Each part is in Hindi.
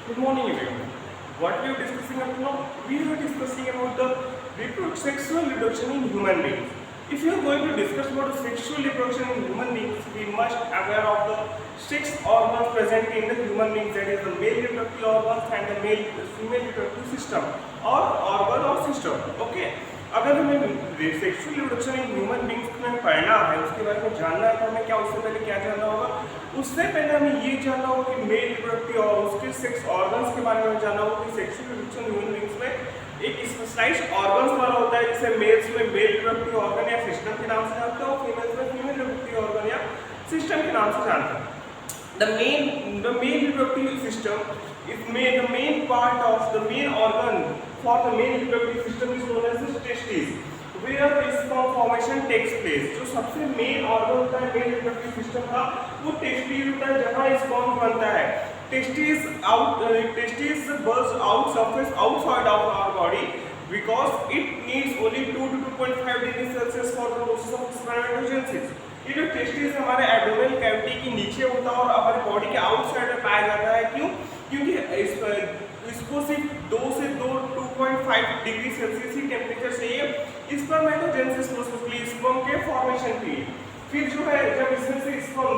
Good morning everyone. What we are discussing up now? We are discussing about the sexual reproduction in human beings. If you are going to discuss about the sexual reproduction in human beings, we must aware of the six organs present in the human beings, that is the male reproductive organs and the female reproductive system or organ or system. Okay. अगर हमें sexual reproduction in human beings में पढ़ना है, उसके बारे में जानना है तो हमें क्या उससे पहले क्या जानना होगा? उससे पहले हमें ये जानना होगा कि मेल रिप्रोडक्टिव और उसके सेक्स ऑर्गन्स के बारे में जानना होगा कि सेक्सुअल रिप्रोडक्शन ह्यूमन बींग्स में एक स्पेशलाइज्ड ऑर्गन्स वाला होता है, जिसे मेल्स में मेल रिप्रोडक्टिव ऑर्गन या सिस्टम के नाम से जानते हैं और फीमेल्स में फीमेल रिप्रोडक्टिव ऑर्गन या सिस्टम के नाम से जानते हैं. The male reproductive system is the main part of the main organ for the male reproductive system is known as the testes, where the sperm formation takes place. जो सबसे मेन ऑर्गन होता है मेल रिप्रोडक्टिव सिस्टम का वो टेस्टिस होता है, जहाँ स्पर्म बनता है. Testes burst out surface outside of our body because it needs only 2 to 2.5 degrees Celsius for the process of spermatogenesis. ये जो टेस्टिस हमारे एब्डोमेनल कैविटी के नीचे होता है और हमारे बॉडी के आउटसाइड में पाया जाता है. क्यों? क्योंकि इसको सिर्फ 2 से 2.5 डिग्री सेल्सियस ही टेम्परेचर चाहिए स्पर्मेटोजेनेसिस प्रोसेस के लिए, स्पर्म के फॉर्मेशन के लिए. फिर जो है जब इसमें से sperm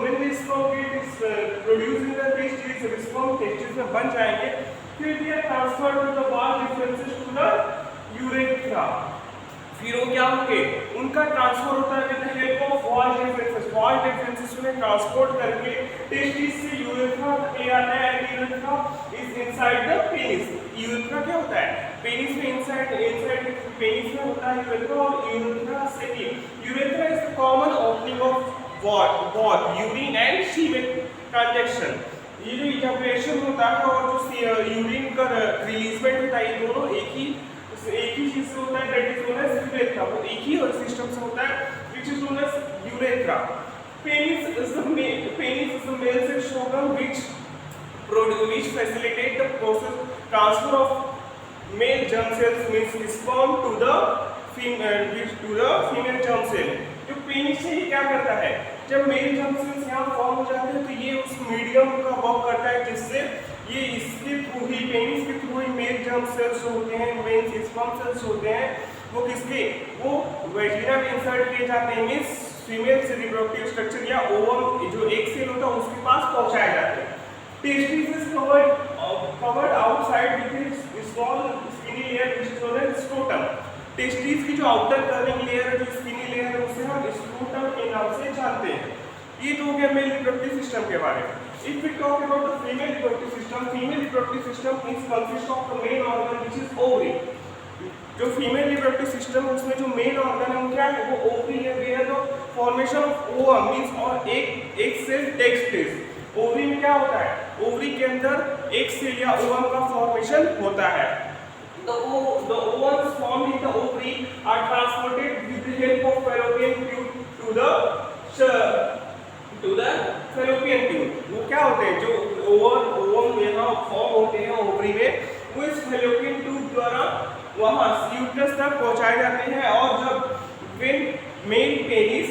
produce in the testis, जब स्पर्म टेस्टिस में बन जाएंगे फिर they are transferred to the vas deferens to the urethra. फिर वो क्या होंगे, उनका ट्रांसफर होता है with the help of vas deferens. Vas deferens में ट्रांसपोर्ट करके टेस्टिस से यूरेथ्रा ले आता है. Urethra is inside the penis. Urethra क्या होता है? पेनिस में इनसाइड पेनिस में होता है यूरेथ्रा. और यूरेथ्रा से ही urethra is the common opening of both urine and semen transaction. ये जो इजैकुलेशन होता है और जो यूरिन का रिलीजमेंट होता है, ये दोनों एक ही चीज से होता है, that is known as urethra. वो एक ही सिस्टम से होता है which is known as urethra. Penis is the male sex organ which facilitate the process transfer of male germ cells means sperm to the female germ cell. जो पेनिस से ही क्या करता है, जब मेल जर्म सेल्स यहाँ फॉर्म हो जाते हैं तो ये उस मीडियम का वर्क करता है जिससे ये इसके थ्रू ही पेनिस के थ्रू ही मेल जर्म सेल्स जो होते हैं, मेल स्पर्म सेल्स होते हैं, वो किसके वो वेजिना में इंसर्ट किए जाते हैं. मींस फीमेल से रिप्रोडक्टिव स्ट्रक्चर या ओवम जो एक सेल होता है उसके पास पहुंचाए जाते हैं. Testis is covered outside with small skinny layer which is known as scrotum. Testis की जो आउटर कवरिंग लेयर है, जो स्किनी लेयर है, उसे हम स्क्रोटम के नाम से जानते हैं. ये तो हो गया मेल रिप्रोडक्टिव सिस्टम के बारे में. If we talk about the female reproductive system is consist of the main organ which is ovary. जो फीमेल रिप्रोडक्टिव सिस्टम है उसमें जो मेन ऑर्गन है वो क्या है, वो ओवरी है. Where the formation of ovum means और एक सेल टेक्स प्लेस. ओवरी में क्या होता है, ओवरी के अंदर एक सेल या ओवम का फॉर्मेशन होता है. The ovules formed in the ovary are transported with the help of fallopian tube to the fallopian tube. वो क्या होते हैं, जो ओवम यहाँ फॉर्म होते हैं ओवरी में, वो इस fallopian tube द्वारा वहाँ यूट्रस तक पहुँचाए जाते हैं. और जब when male penis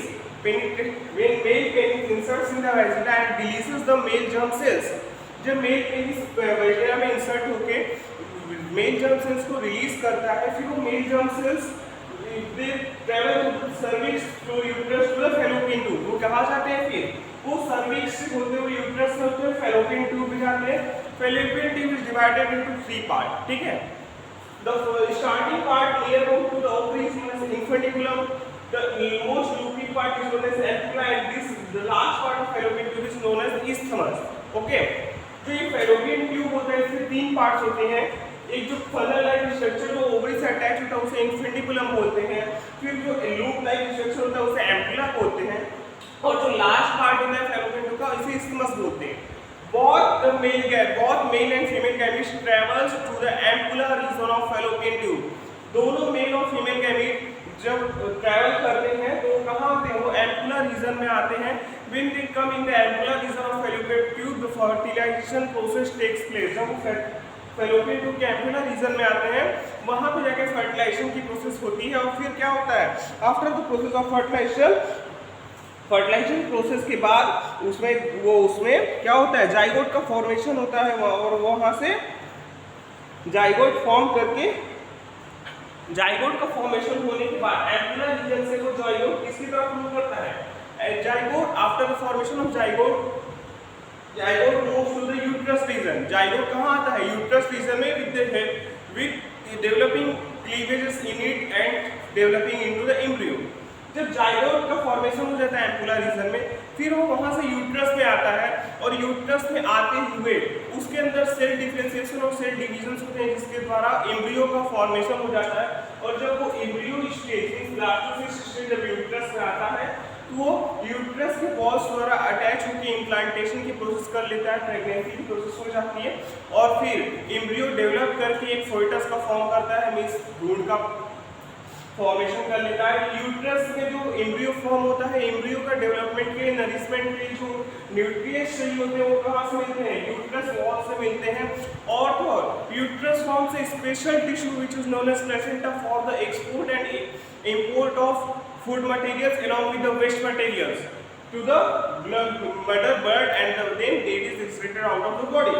inserts in the vagina and releases the male germ cells, जब मेल पेनिस वैजिना में इंसर्ट होके मेल जर्म सेल्स को रिलीज करता है, फिर वो male germ cells they travel to cervix through uterus to the fallopian tube. वो कहाँ जाते हैं, फिर वो सर्विक्स से होते हुए यूट्रस से होते हुए फैलोपियन ट्यूब में जाते हैं. Fallopian tube is divided into 3 part. ठीक है. The starting part near to the ovary is known as infundibulum. The most loopy part is known as ampulla and this the last part of fallopian tube is known as isthmus. Okay. जो ये फैलोपियन ट्यूब होता है इसके 3 पार्ट्स होते हैं. एक जो फनल लाइक स्ट्रक्चर जो ओवरी से अटैच होता है उसे इंफेंटिकुलम बोलते हैं. फिर जो लूप लाइक स्ट्रक्चर होता है उसे एम्पुला बोलते हैं. और जो लास्ट पार्ट होता है फैलोपियन ट्यूब का इसे isthmus बोलते हैं. both male and female gametes travels to the ampulla region of fallopian tube. दोनों मेल और फीमेल गैमीट जब ट्रैवल करते हैं तो कहाँ आते हैं, वो एम्पुला रीजन में आते हैं. When they come in the ampulla region of fallopian tube, the fertilization process takes place. जब फैलोपियन ट्यूब के एम्पुला रीजन में आते हैं वहाँ पे जाके फर्टिलाइजेशन की प्रोसेस होती है. और फिर क्या होता है, after the process of fertilization process के बाद उसमें क्या होता है, जाइगोट का फॉर्मेशन होता है और वहाँ से जाइगोट फॉर्म करके, जाइगोट का फॉर्मेशन होने के बाद एम्पुलर रीजन से वो जाइगोट किसकी तरफ मूव करता है, zygote after the formation of zygote moves to the uterus region. Zygote कहाँ आता है, यूट्रस रीजन में with developing cleavages in it and developing into the embryo. जब जाइगोट का फॉर्मेशन हो जाता है एम्पुलर रीजन में, फिर वो वहाँ से यूट्रस में आता है और यूट्रस में आते हुए उसके अंदर सेल डिफरेंशिएशन और सेल डिवीजन होते हैं जिसके द्वारा एम्ब्रियो का फॉर्मेशन हो जाता है। और जब वो एम्ब्रियो स्टेज ब्लास्टोसिस स्टेज जब यूट्रस में आता है तो वो यूट्रस के वॉल्स द्वारा अटैच होकर इम्प्लांटेशन की प्रोसेस कर लेता है, प्रेगनेंसी की प्रोसेस हो जाती है और फिर एम्ब्रियो डेवलप करके एक फोइटस का फॉर्म करता है, मीन्स भ्रूण का फॉर्मेशन कर लेता है। यूट्रस में जो एम्ब्रियो फॉर्म होता है, एम्ब्रियो का डेवलपमेंट के नरिशमेंट के जो न्यूट्रिएंट्स चाहिए होते हैं वो कहाँ से मिलते हैं, यूट्रस वॉल से मिलते हैं। और तो uterus forms a special tissue which is known as placenta for the export and import of food materials along with the waste materials to the mother bird and then it is excreted out of the body।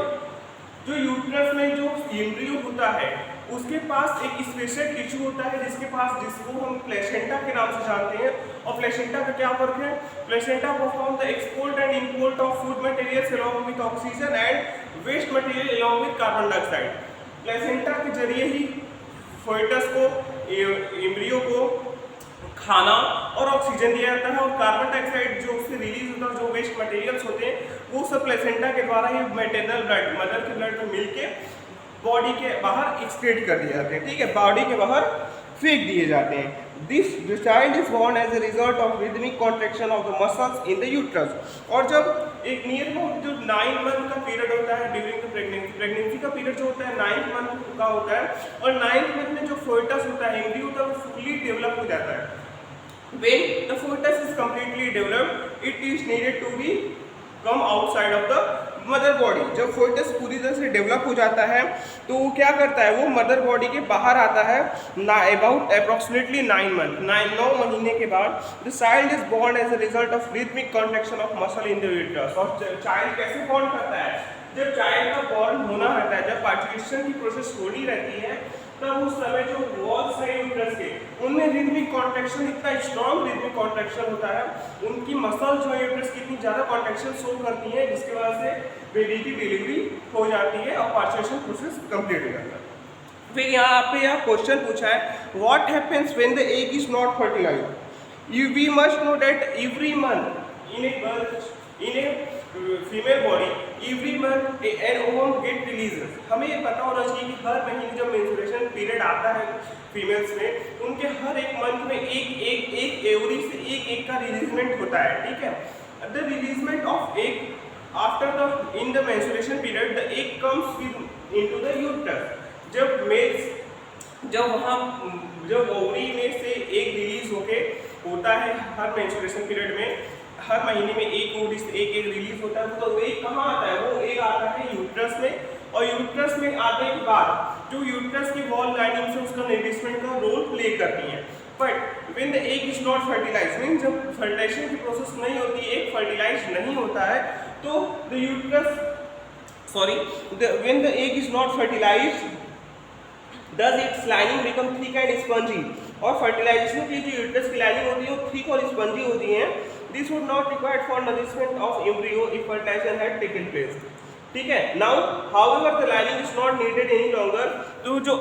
जो यूट्रस में जो एम्ब्रियो होता है उसके पास एक स्पेशल टिश्यू होता है जिसको हम प्लेसेंटा के नाम से जानते हैं। और प्लेसेंटा का क्या वर्क है, placenta perform the export and import of food materials along with oxygen and waste material along with carbon dioxide. Placenta के जरिए ही फोइटस को, एम्ब्रियो को खाना और ऑक्सीजन दिया जाता है और कार्बन डाइऑक्साइड जो उससे रिलीज होता है, जो वेस्ट मटेरियल्स होते हैं वो सब प्लेसेंटा के द्वारा ही मैटरनल ब्लड, मदर के ब्लड में मिलके बॉडी के बाहर एक्सक्रीट कर दिए जाते हैं, ठीक है, बॉडी के बाहर फेंक दिए जाते हैं। This child is born as a result of rhythmic contraction of the muscles in the uterus. और जब एक नियर अबाउट जो 9 मंथ का पीरियड होता है ड्यूरिंग द प्रेगनेंसी का पीरियड जो होता है 9th मंथ का होता है और 9th मंथ में जो फोइटस होता है, एम्ब्रियो होता है, वो फुली डेवलप हो जाता है। When the fetus is completely developed, it is needed to be come outside of the mother body। जब fetus पूरी तरह से डेवलप हो जाता है तो वो क्या करता है, वो मदर बॉडी के बाहर आता है about approximately 9 months, 9 महीने के बाद। The child is born as a result of rhythmic contraction of muscle in the uterus। और चाइल्ड कैसे बॉर्न करता है, जब चाइल्ड का बॉर्न होना रहता है, जब पार्टिकुलेशन की प्रोसेस होनी रहती है तब उस समय जो वॉल्स है यूट्रस के उनमें रिदमिक कॉन्ट्रैक्शन, इतना स्ट्रॉन्ग रिदमिक कॉन्ट्रैक्शन होता है, उनकी मसल जो है यूट्रस की इतनी ज़्यादा कॉन्ट्रैक्शन शो करती है जिसकी वजह से बेबी की डिलीवरी हो जाती है और पार्टिकुलेशन प्रोसेस कंप्लीट हो जाता है। फिर यहाँ पे यह क्वेश्चन पूछा है, what happens when the egg is not fertilized. We must know that every month in a female body every month an ovum get releases. हमें ये पता होना चाहिए कि हर महीने जब मेंस्ट्रुएशन पीरियड आता है फीमेल्स में, उनके हर एक मंथ में एक एवरी से एक का रिलीजमेंट होता है, ठीक है। The releasement of egg after the in the menstruation period the egg comes into the uterus. जब ओवरी में से एग रिलीज होके होता है हर मेंस्ट्रुएशन पीरियड में, हर महीने में एक ओवरी से एक रिलीज होता है, तो एग कहाँ आता है, वो एग आता है यूट्रस में। और यूट्रस में आने के बाद जो यूट्रस की वॉल लाइनिंग से उसका नरिशमेंट का रोल प्ले करती है। But when the egg is not fertilized, mean जब फर्टिलाइजेशन की प्रोसेस नहीं होती, एग फर्टिलाइज नहीं होता है, तो the uterus when the egg is not fertilized does its lining become thick and spongy। और फर्टिलाइजेशन की जो यूट्रस की लाइनिंग होती है वो थिक और स्पंजी होती है। This would not required for nourishment of embryo if fertilization had taken place, ठीक है। Now however the lining is not needed any longer. तो जो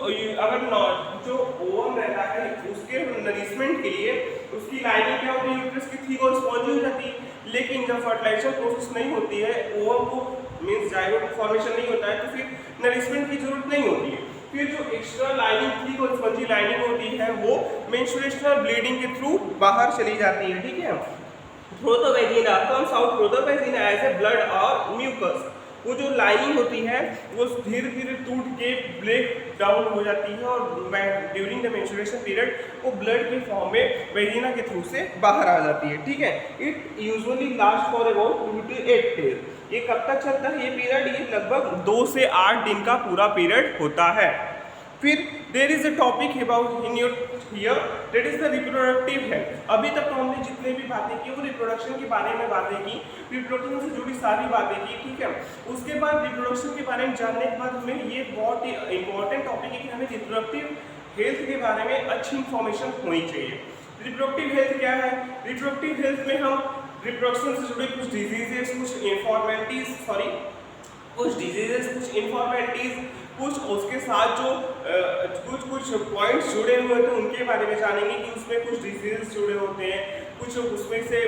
ओवम रहता है उसके नरिशमेंट के लिए उसकी लाइनिंग क्या होती है, यूट्रस की थिक और स्पंजी हो जाती है। लेकिन जब फर्टिलाइजेशन प्रोसेस नहीं होती है, ओवम को मीन्स जाइगोट फॉर्मेशन नहीं होता है, तो फिर नरिशमेंट की जरूरत नहीं होती है। फिर जो एक्स्ट्रा लाइनिंग थिक और स्पंजी लाइनिंग होती है वो मेंस्ट्रुएशनल ब्लीडिंग के थ्रू बाहर चली जाती है, ठीक है। Through the vagina comes out through the vagina as a blood और म्यूकस। वो जो लाइनिंग होती है वो धीरे धीरे टूट के ब्रेक डाउन हो जाती है और ड्यूरिंग द मेंस्ट्रुएशन पीरियड वो ब्लड के फॉर्म में वेजिना के थ्रू से बाहर आ जाती है, ठीक है। It usually last for about 2 to 8 days। ये कब तक चलता है ये पीरियड, ये लगभग 2 से 8 दिन का पूरा पीरियड होता है। फिर there is a topic about in your here that is the reproductive health. अभी तक तो हमने जितने भी बातें की वो रिप्रोडक्शन के बारे में बातें की, रिप्रोडक्शन से जुड़ी सारी बातें की, ठीक है। उसके बाद रिप्रोडक्शन के बारे में जानने के बाद हमें ये बहुत ही इंपॉर्टेंट टॉपिक है कि हमें रिप्रोडक्टिव हेल्थ के बारे में अच्छी इंफॉर्मेशन होनी चाहिए। रिप्रोडक्टिव हेल्थ क्या है? रिप्रोडक्टिव हेल्थ में हम रिप्रोडक्शन से जुड़े कुछ डिजीजेस, कुछ इन्फॉर्मेलिटीज, कुछ उसके साथ जो कुछ पॉइंट्स जुड़े हुए थे उनके बारे में जानेंगे कि उसमें कुछ डिजीजेस जुड़े होते हैं, कुछ उसमें से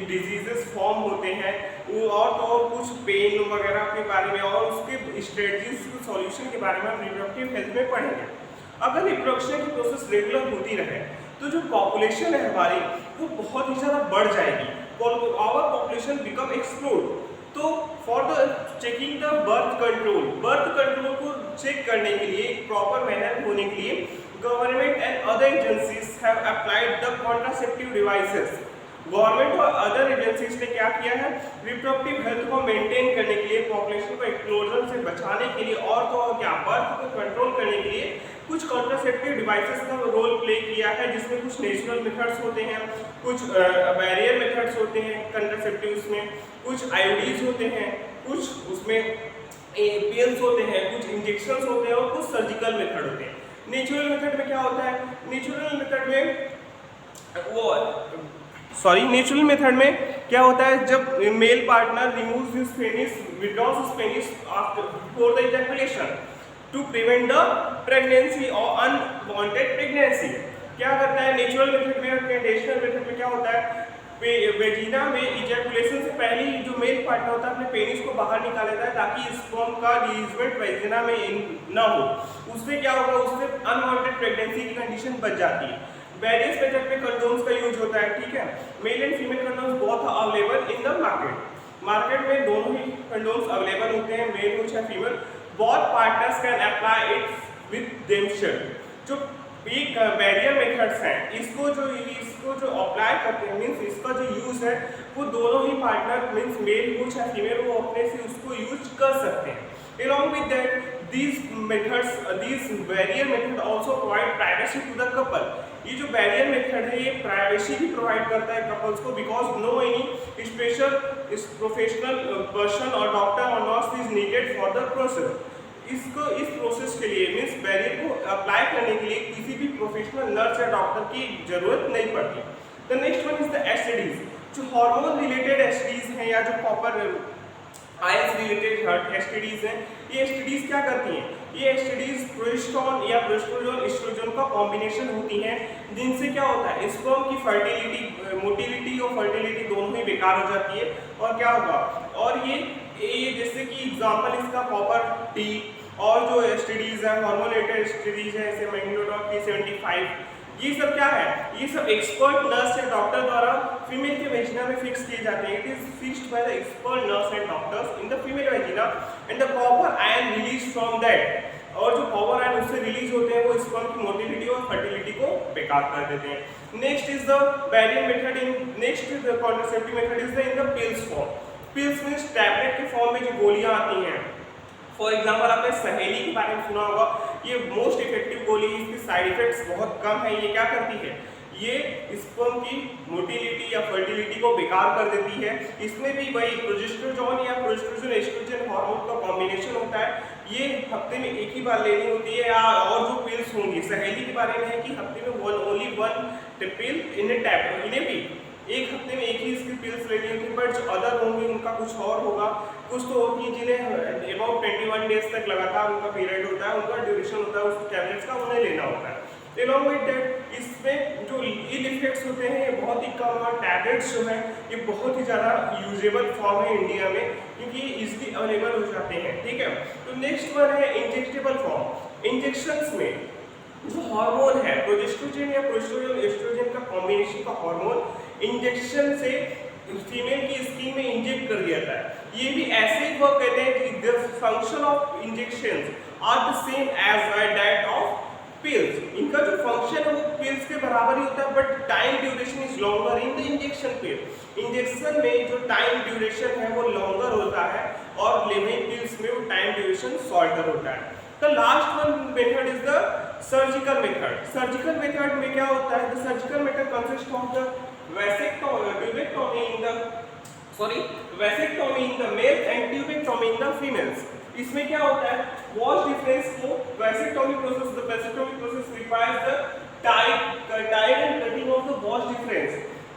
डिजीजेस फॉर्म होते हैं, और तो और कुछ पेन वगैरह के बारे में और उसके स्ट्रेटजीज सॉल्यूशन के बारे में हम रिप्रोडक्टिव हेल्थ में पढ़ेंगे। अगर रिप्रोडक्शन की प्रोसेस रेगुलर होती रहे तो जो पॉपुलेशन है हमारी वो बहुत ही ज़्यादा बढ़ जाएगी, आवर पॉपुलेशन बिकम एक्सप्लोड। तो for the checking the birth control को चेक करने के लिए, प्रॉपर मैनर होने के लिए government and other agencies have applied the contraceptive devices. Government और अदर एजेंसीज ने क्या किया है? रिप्रोडक्टिव हेल्थ को मेंटेन करने के लिए, पॉपुलेशन को एक्सप्लोजन से बचाने के लिए और तो और क्या, बर्थ को कंट्रोल करने के लिए कुछ कॉन्ट्रासेप्टिव डिवाइसेस का रोल प्ले किया है, जिसमें कुछ नेचुरल मेथड्स होते हैं, कुछ बैरियर मेथड्स होते हैं कंट्रासेप्टिव्स में, कुछ आईओडीज होते हैं, कुछ उसमें पिल्स होते हैं, कुछ इंजेक्शंस होते हैं और कुछ सर्जिकल मेथड होते हैं। नेचुरल मेथड में क्या होता है? नेचुरल मेथड में क्या होता है? जब male partner removes his penis, withdraws his penis after before the ejaculation to prevent the pregnancy और अनवांटेड प्रेगनेंसी। क्या करता है नेचुरल मेथड में? कंडीशनल मेथड में क्या होता है? वेजिना में इजैकुलेशन से पहले ही जो मेल पार्टनर होता है अपने पेनिस को बाहर निकाल लेता है ताकि स्पर्म का रिलीजमेंट वेजिना में ना हो। उससे क्या होगा? उससे अनवांटेड प्रेगनेंसी की कंडीशन बच जाती है। वेरियस मेथड में कंडोम्स का यूज होता है, ठीक है। Male and female condoms both are available in the market में दोनों ही कंडोम्स अवेलेबल होते हैं, मेल हो चाहे female. Both partners can apply it with themself. जो एक बैरियर मेथड्स हैं, इसको जो अप्लाई करते हैं, मीन्स इसका जो यूज है वो दोनों ही पार्टनर मीन्स मेल हो चाहे फीमेल वो अपने से उसको यूज कर सकते हैं। Along with that, these barrier method also provide privacy to the couple. ये जो बैरियर मेथड है ये प्राइवेसी भी प्रोवाइड करता है कपल्स को, because no any special professional person और डॉक्टर और nurse is needed for the process. इस प्रोसेस के लिए मीन्स बैरियर को अप्लाई करने के लिए किसी भी प्रोफेशनल नर्स या डॉक्टर की जरूरत नहीं पड़ती। The next one is the STDs. जो हार्मोन रिलेटेड एसटीडीज हैं या जो प्रॉपर आयल्स रिलेटेड एसटीडीज हैं, ये एसटीडीज क्या करती हैं? ये एसटीडीज प्रोजेस्टेरोन या प्रोस्टेरोन एस्ट्रोजन का कॉम्बिनेशन होती हैं, जिनसे क्या होता है स्पर्म की फर्टिलिटी, मोटिलिटी और फर्टिलिटी दोनों ही बेकार हो जाती है। और क्या होगा? और ये जैसे कि एग्जांपल इसका कॉपर टी और जो एसटीडीज है हार्मोन रिलेटेड एसटीडीज है जैसे मैग्नेटोडॉक P75, ये सब क्या है? ये सब एक्सपर्ट नर्स या डॉक्टर द्वारा फीमेल के वेजिना में फिक्स किए जाते हैं। It is fixed by the expert nurse and doctors in the female vagina and the copper ion release from that. और जो कॉपर आयन उससे रिलीज होते हैं वो स्पर्म की मोटिलिटी और फर्टिलिटी को बेकार कर देते हैं। Next is the barrier method the contraceptive method is the in the pills form. Pills means tablet के फॉर्म में जो गोलियां आती हैं। फॉर एग्जाम्पल आपने सहेली के बारे में सुना होगा, ये मोस्ट इफेक्टिव गोली, इसके साइड इफेक्ट्स बहुत कम है। ये क्या करती है? ये स्पर्म की मोटिलिटी या फर्टिलिटी को बेकार कर देती है। इसमें भी वही प्रोजेस्टेरोन या प्रोस्टेरोन एस्ट्रोजन हार्मोन का कॉम्बिनेशन होता है। ये हफ्ते में एक ही बार लेनी होती है। या और जो पिल्स होंगी सहेली के बारे में है कि हफ्ते में ओनली वन पिल इन ए टैब, इन्हें भी एक हफ्ते में एक ही इसकी पिल्स लेनी होती है। बट जो अदर होंगे उनका कुछ और होगा। कुछ तो होती है जिन्हें अबाउट 21 डेज तक लगातार उनका पीरियड होता है, उनका ड्यूरेशन होता है उस टैबलेट्स का, उन्हें लेना होता है। Along with that, इसमें जो इल इफेक्ट्स होते हैं ये बहुत ही कम और टैबलेट्स जो है ये बहुत ही ज़्यादा यूजेबल फॉर्म है इंडिया में, क्योंकि ये इजीली अवेलेबल हो जाते हैं, ठीक है। तो नेक्स्ट वन है इंजेक्टेबल फॉर्म। इंजेक्शंस में जो हार्मोन है प्रोजेस्टेरोन या प्रोस्टेरोन एस्ट्रोजन का कॉम्बिनेशन का हार्मोन इंजेक्शन से फीमेल की स्किन में इंजेक्ट कर दिया जाता है। ये भी ऐसे वर्क करते हैं कि the function of injections are the same as that of pills. इनका जो फंक्शन है वो पिल्स के बराबर ही होता है, but time duration is longer in the injection pill. Injection में जो टाइम ड्यूरेशन है वो लॉन्गर होता है और लिविंग पिल्स में वो टाइम ड्यूरेशन शॉर्टर होता है। The last one method is the surgical method. Surgical method में क्या होता है? The surgical method consist of the vasectomy in the male and tubectomy in the females. इसमें क्या होता है? वॉश डिफरेंस को vasectomy process requires the tied and cutting of the vas deferens.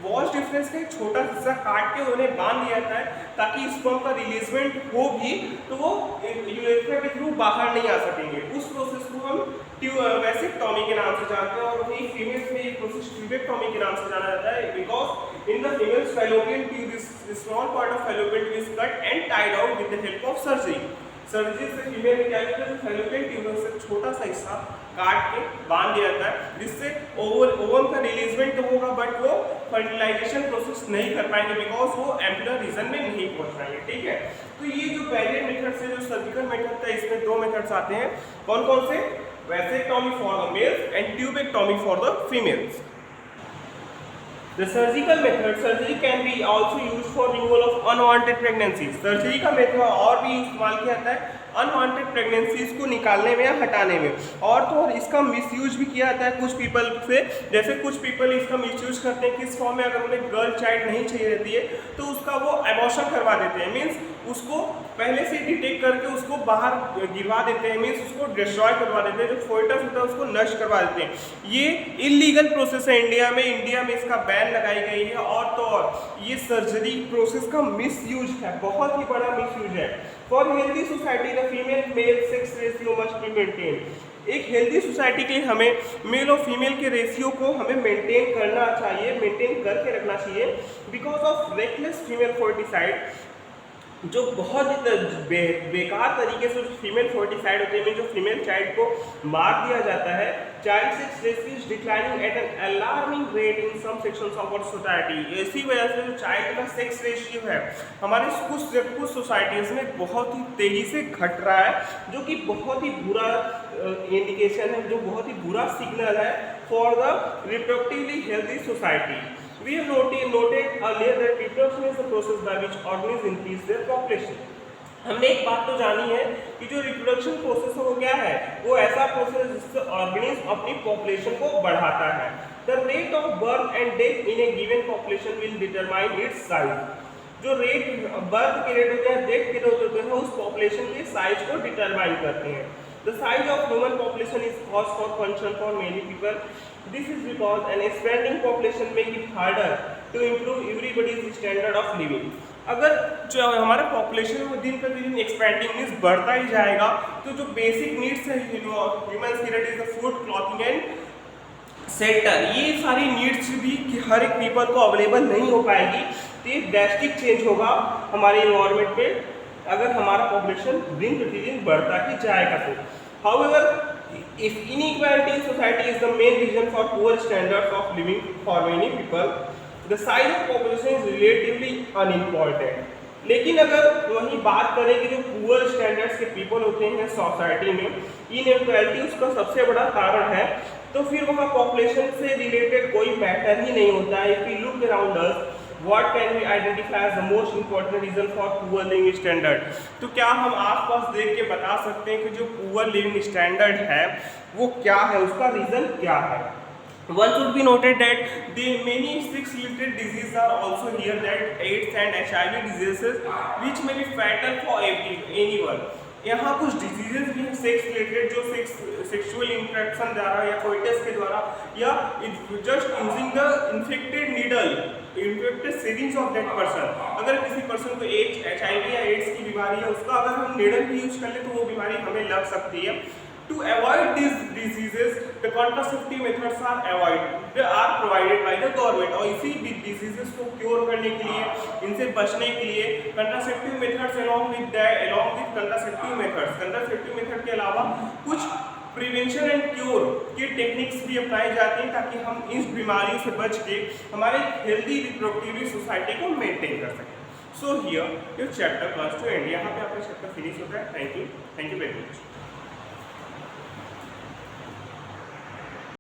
Vas deferens का एक छोटा हिस्सा काट के उन्हें बांध दिया जाता है ताकि स्पर्म का रिलीजमेंट हो भी तो वो यूरेथ्रा के थ्रू बाहर नहीं आ सकेंगे। उस प्रोसेस को हम वेसेक्टोमी के नाम से जानते हैं और वही फीमेल्स में ये प्रोसेस ट्यूबेक्टोमी के नाम से जाना जाता है, because in the females fallopian tube this small part of fallopian tube is cut and tied out with the help of surgery. Surgery से फीमेल में क्या होता है? फैलोपियन ट्यूब से छोटा सा हिस्सा काट के बांध दिया जाता है, जिससे ओवम का रिलीजमेंट तो होगा बट वो फर्टिलाइजेशन प्रोसेस नहीं कर पाएंगे बिकॉज वो एम्पुलर रीजन में नहीं पहुंच पाएंगे। ठीक है, तो ये जो पहले मेथड से जो सर्जिकल मेथड था इसमें दो मेथड्स आते हैं। कौन कौन से? Vasectomy for the mails and tubectomy for the females. The surgical method, surgery can be also used for removal of unwanted pregnancies। Surgery का मेथड और भी इस्तेमाल किया जाता है अनवांटेड प्रेगनेंसीज को निकालने में या हटाने में, और तो और इसका मिसयूज भी किया जाता है कुछ पीपल से। जैसे कुछ पीपल इसका मिसयूज करते हैं किस फॉर्म में? अगर उन्हें गर्ल चाइल्ड नहीं चाहिए रहती है तो उसका वो एबॉर्शन करवा देते हैं, मीन्स उसको पहले से डिटेक्ट करके उसको बाहर गिरवा देते हैं, मीन्स उसको डिस्ट्रॉय करवा देते हैं, जो फोइटस होता है उसको नष्ट करवा देते हैं। ये इलीगल प्रोसेस है इंडिया में इसका बैन लगाई गई है, और तो और ये सर्जरी प्रोसेस का मिसयूज है, बहुत ही बड़ा मिसयूज है। For healthy society the female male sex ratio must be maintain. एक हेल्दी सोसाइटी के लिए हमें मेल और फीमेल के रेशियो को हमें मेंटेन करना चाहिए, मेंटेन करके रखना चाहिए। बिकॉज ऑफ रेकलेस फीमेल फोर्टिसाइड, जो बहुत ही बेकार तरीके से फीमेल फोर्टिसाइड होते हैं, जो फीमेल चाइल्ड को मार दिया जाता है, child sex ratio is declining at an alarming rate in some sections of our society. इसी वजह से जो चाइल्ड का सेक्स रेशियो है हमारे कुछ सोसाइटीज़ में बहुत ही तेज़ी से घट रहा है, जो कि बहुत ही बुरा इंडिकेशन है, जो बहुत ही बुरा सिग्नल है for the reproductively healthy society. We have noted earlier that reproduction is the process by which organisms increase their population। हमने एक बात तो जानी है कि जो रिप्रोडक्शन प्रोसेस है वो क्या है? वो ऐसा प्रोसेस है जिससे ऑर्गेनिज्म अपनी पॉपुलेशन को बढ़ाता है। The rate of birth and death in a given population will determine its size। जो रेट बर्थ के रेट होते हैं, डेथ के रेट होते हैं, उस पॉपुलेशन के साइज को डिटरमाइन करते हैं। The size of human population is cause for concern for many people। This is because an expanding population make it harder to improve everybody's standard of living। अगर जो हमारा पॉपुलेशन वो दिन प्रतिदिन एक्सपेंडिंग मीन्स बढ़ता ही जाएगा, तो जो बेसिक नीड्स है ह्यूमंस की, that is the food, clothing and shelter, ये सारी नीड्स भी हर एक पीपल को अवेलेबल नहीं हो पाएगी। तो ये ड्रास्टिक चेंज होगा हमारे इन्वायरमेंट में अगर हमारा पॉपुलेशन दिन प्रतिदिन बढ़ता ही जाएगा तो। However, if inequality in society is the main reason for poor standards of living for many people, the size of population is relatively unimportant। लेकिन अगर वही बात करें कि जो पुअर स्टैंडर्ड्स के पीपल होते हैं सोसाइटी में, इनइक्वालिटी उसका सबसे बड़ा कारण है, तो फिर वहाँ पॉपुलेशन से रिलेटेड कोई मैटर ही नहीं होता है। If we look around us, What can we identify as the most important reason for poor living standard? तो क्या हम आसपास देख के बता सकते हैं कि जो पुअर लिविंग स्टैंडर्ड है वो क्या है, उसका रीजन क्या है? One should be noted that the many sex-related diseases are also here, that AIDS and HIV diseases which may be fatal for anyone। यहाँ कुछ डिजीजेज भी हैं सेक्स रिलेटेड, जो सेक्सुअल इंटरेक्शन द्वारा या कोइटस के द्वारा या just using the infected needle, infected series of that person, अगर किसी पर्सन को HIV या एड्स की बीमारी है, उसका अगर हम नीडल भी यूज कर ले तो वो बीमारी हमें लग सकती है। To avoid these diseases, the contraceptive methods are provided by the government। और इसी diseases को क्योर करने के लिए, इनसे बचने के लिए contraceptive methods along with contraceptive method के अलावा कुछ प्रिवेंशन एंड क्योर की टेक्निक्स भी अपनाई जाती हैं ताकि हम इस बीमारियों से बच के हमारे हेल्दी रिप्रोडक्टिव सोसाइटी को मेंटेन कर सकें। So here your chapter comes to end. यहाँ पे आपका चैप्टर फिनिश होता है। Thank you very much.